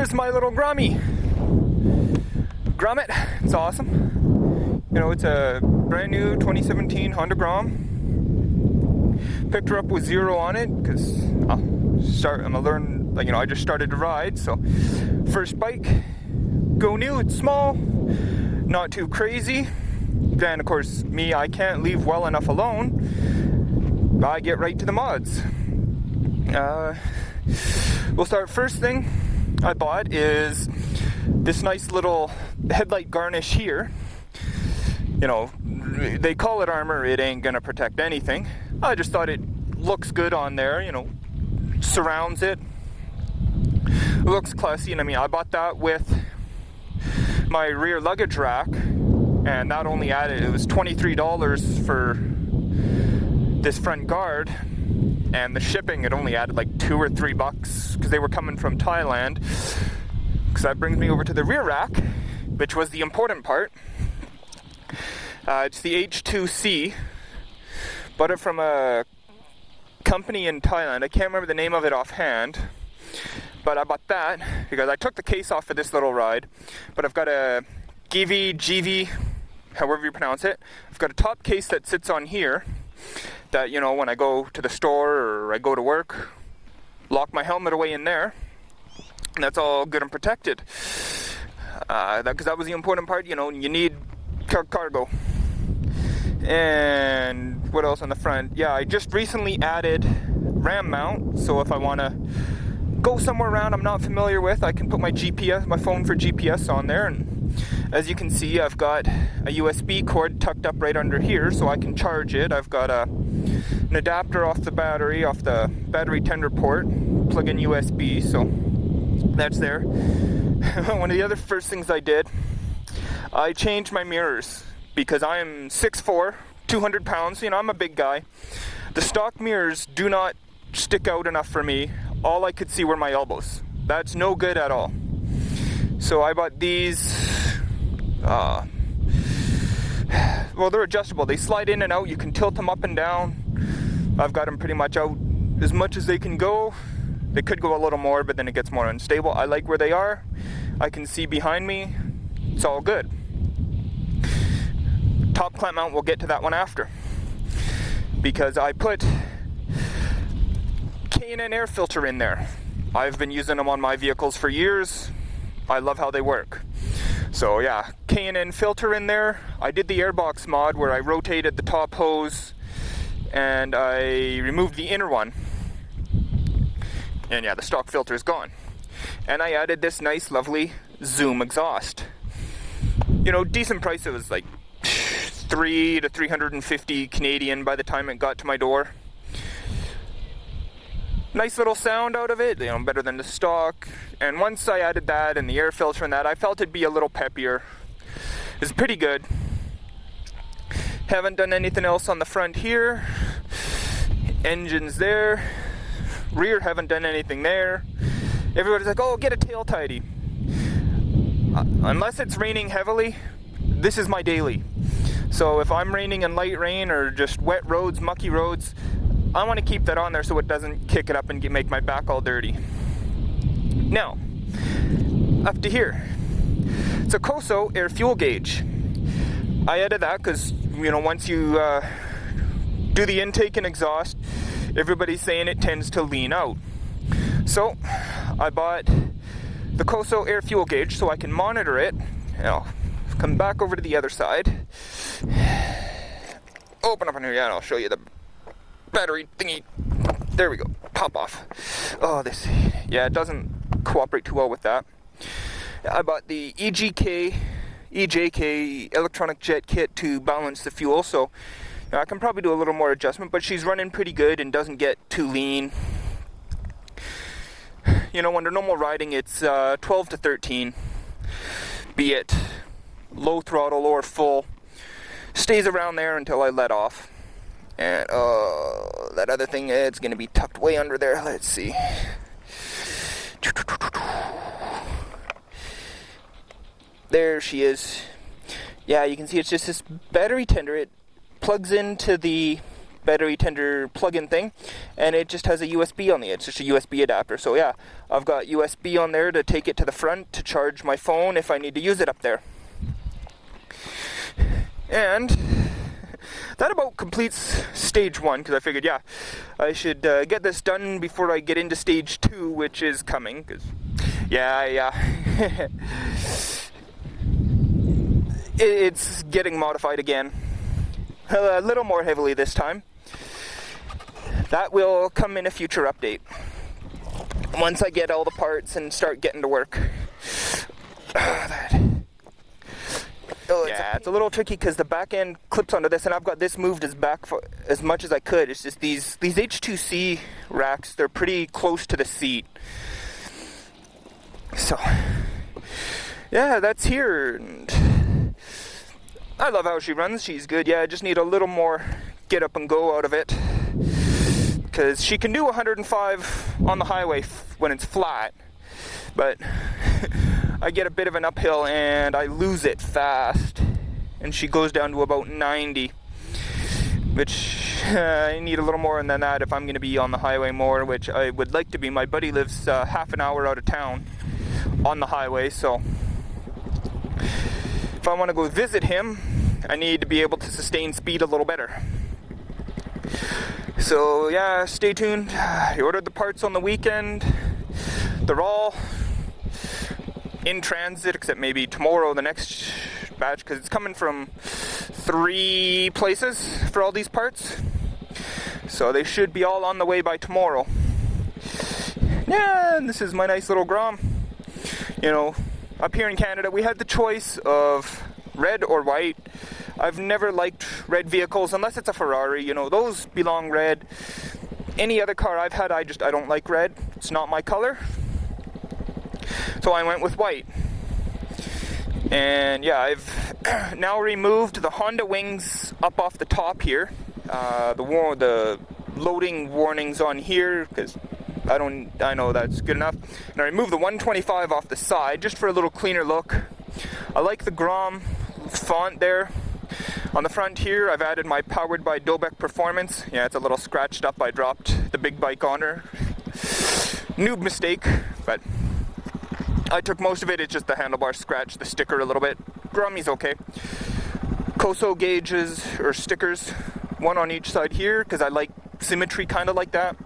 is my little Gromit. It's awesome. You know, it's a brand new 2017 Honda Grom. Picked her up with 0 on it because I'm gonna learn, like, you know, I just started to ride, so first bike, go new. It's small, not too crazy. Then of course me, I can't leave well enough alone. I get right to the mods. We'll start. First thing I bought is this nice little headlight garnish here. You know, they call it armor, it ain't gonna protect anything. I just thought it looks good on there, you know, surrounds it. It looks classy, and I mean, I bought that with my rear luggage rack, and that only added, it was $23 for this front guard, and the shipping, it only added like $2 or $3 because they were coming from Thailand. Because that brings me over to the rear rack, which was the important part. It's the H2C. Bought it from a company in Thailand. I can't remember the name of it offhand, but I bought that because I took the case off for this little ride. But I've got a GV, however you pronounce it. I've got a top case that sits on here that, you know, when I go to the store or I go to work, lock my helmet away in there, and that's all good and protected. Because that was the important part, you know, you need cargo. And what else on the front? Yeah, I just recently added RAM mount, so if I want to go somewhere around I'm not familiar with, I can put my GPS, my phone for GPS on there. And as you can see, I've got a USB cord tucked up right under here so I can charge it. I've got an adapter off the battery tender port, plug in USB, so that's there. One of the other first things I did, I changed my mirrors. Because I am 6'4", 200 pounds, you know, I'm a big guy. The stock mirrors do not stick out enough for me. All I could see were my elbows. That's no good at all. So I bought these, well, they're adjustable. They slide in and out. You can tilt them up and down. I've got them pretty much out as much as they can go. They could go a little more, but then it gets more unstable. I like where they are. I can see behind me. It's all good. Top clamp mount, we'll get to that one after, because I put K&N air filter in there. I've been using them on my vehicles for years. I love how they work. So yeah, K&N filter in there. I did the airbox mod where I rotated the top hose and I removed the inner one, and yeah, the stock filter is gone. And I added this nice lovely Zoom exhaust. You know, decent price. It was like $300 to $350 Canadian by the time it got to my door. Nice little sound out of it, you know, better than the stock. And once I added that and the air filter and that, I felt it'd be a little peppier. It's pretty good. Haven't done anything else on the front here. Engine's there. Rear, haven't done anything there. Everybody's like, oh, get a tail tidy. Unless it's raining heavily, this is my daily. So if I'm raining in light rain or just wet roads, mucky roads, I want to keep that on there so it doesn't kick it up and make my back all dirty. Now, up to here. It's a Koso air fuel gauge. I added that because, you know, once you do the intake and exhaust, everybody's saying it tends to lean out. So I bought the Koso air fuel gauge so I can monitor it. I'll come back over to the other side. Open up in here, yeah, and I'll show you the battery thingy. There we go. Pop off. Oh, this. Yeah, it doesn't cooperate too well with that. I bought the EJK electronic jet kit to balance the fuel, so I can probably do a little more adjustment, but she's running pretty good and doesn't get too lean. You know, under normal riding, it's 12 to 13, be it low throttle or full. Stays around there until I let off. And that other thing, it's going to be tucked way under there. Let's see. There she is. Yeah, you can see it's just this battery tender. It plugs into the battery tender plug-in thing, and it just has a USB on the edge, just a USB adapter. So yeah, I've got USB on there to take it to the front to charge my phone if I need to use it up there. And that about completes stage 1, because I figured, yeah, I should get this done before I get into stage 2, which is coming. Cause, yeah, it's getting modified again, a little more heavily this time. That will come in a future update once I get all the parts and start getting to work. It's a little tricky because the back end clips onto this, and I've got this moved as much as I could. It's just these H2C racks, they're pretty close to the seat. So, yeah, that's here. And I love how she runs. She's good. Yeah, I just need a little more get up and go out of it, because she can do 105 on the highway when it's flat, but I get a bit of an uphill and I lose it fast, and she goes down to about 90, which I need a little more than that if I'm going to be on the highway more, which I would like to be. My buddy lives half an hour out of town on the highway, so if I want to go visit him, I need to be able to sustain speed a little better. So yeah, stay tuned. I ordered the parts on the weekend. They're all in transit, except maybe tomorrow, the next batch, because it's coming from 3 places for all these parts. So they should be all on the way by tomorrow. Yeah, and this is my nice little Grom. You know, up here in Canada, we had the choice of red or white. I've never liked red vehicles unless it's a Ferrari. You know, those belong red. Any other car I've had, I don't like red. It's not my color. So I went with white. And yeah, I've now removed the Honda wings up off the top here. The loading warnings on here, because I know that's good enough. And I removed the 125 off the side just for a little cleaner look. I like the Grom font there. On the front here, I've added my powered by Dobek performance. Yeah, it's a little scratched up. I dropped the big bike on her. Noob mistake, but I took most of it. It's just the handlebar scratched the sticker a little bit. Gromy's okay. Koso gauges or stickers, one on each side here, because I like symmetry kind of like that.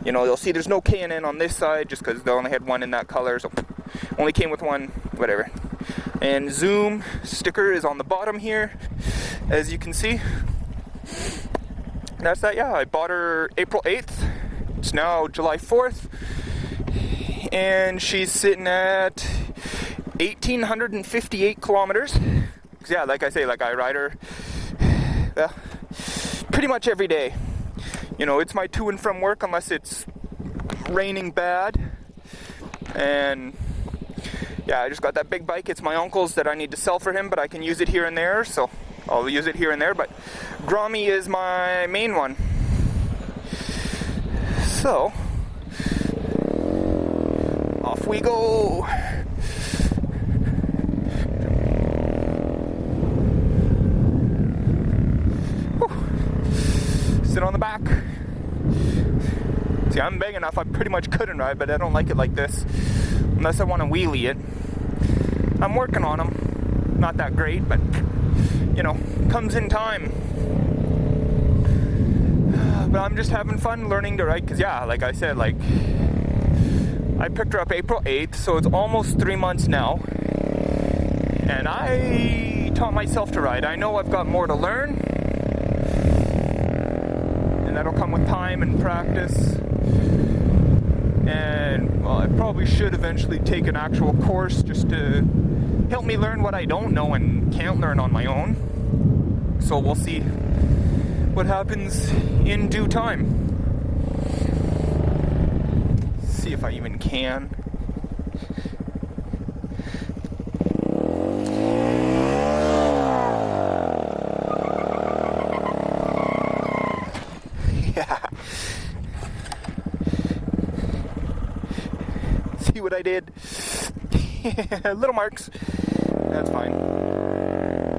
You know, you'll see there's no K&N on this side just because they only had one in that color, so only came with one, whatever. And Zoom sticker is on the bottom here, as you can see. That's that. Yeah, I bought her April 8th. It's now July 4th. And she's sitting at 1,858 kilometers. Yeah, like I say, like I ride her pretty much every day. You know, it's my to and from work unless it's raining bad. And yeah, I just got that big bike. It's my uncle's that I need to sell for him, but I can use it here and there, so I'll use it here and there. But Gromy is my main one. So off we go. Whew. Sit on the back. See, I'm big enough, I pretty much couldn't ride, but I don't like it like this unless I want to wheelie it. I'm working on them. Not that great, but you know, comes in time. But I'm just having fun learning to ride, because yeah, like I said, like I picked her up April 8th, so it's almost 3 months now. And I taught myself to ride. I know I've got more to learn, and that'll come with time and practice. And well, I probably should eventually take an actual course just to help me learn what I don't know and can't learn on my own. So we'll see what happens in due time. See if I even can. Yeah. See what I did? Little marks. That's fine.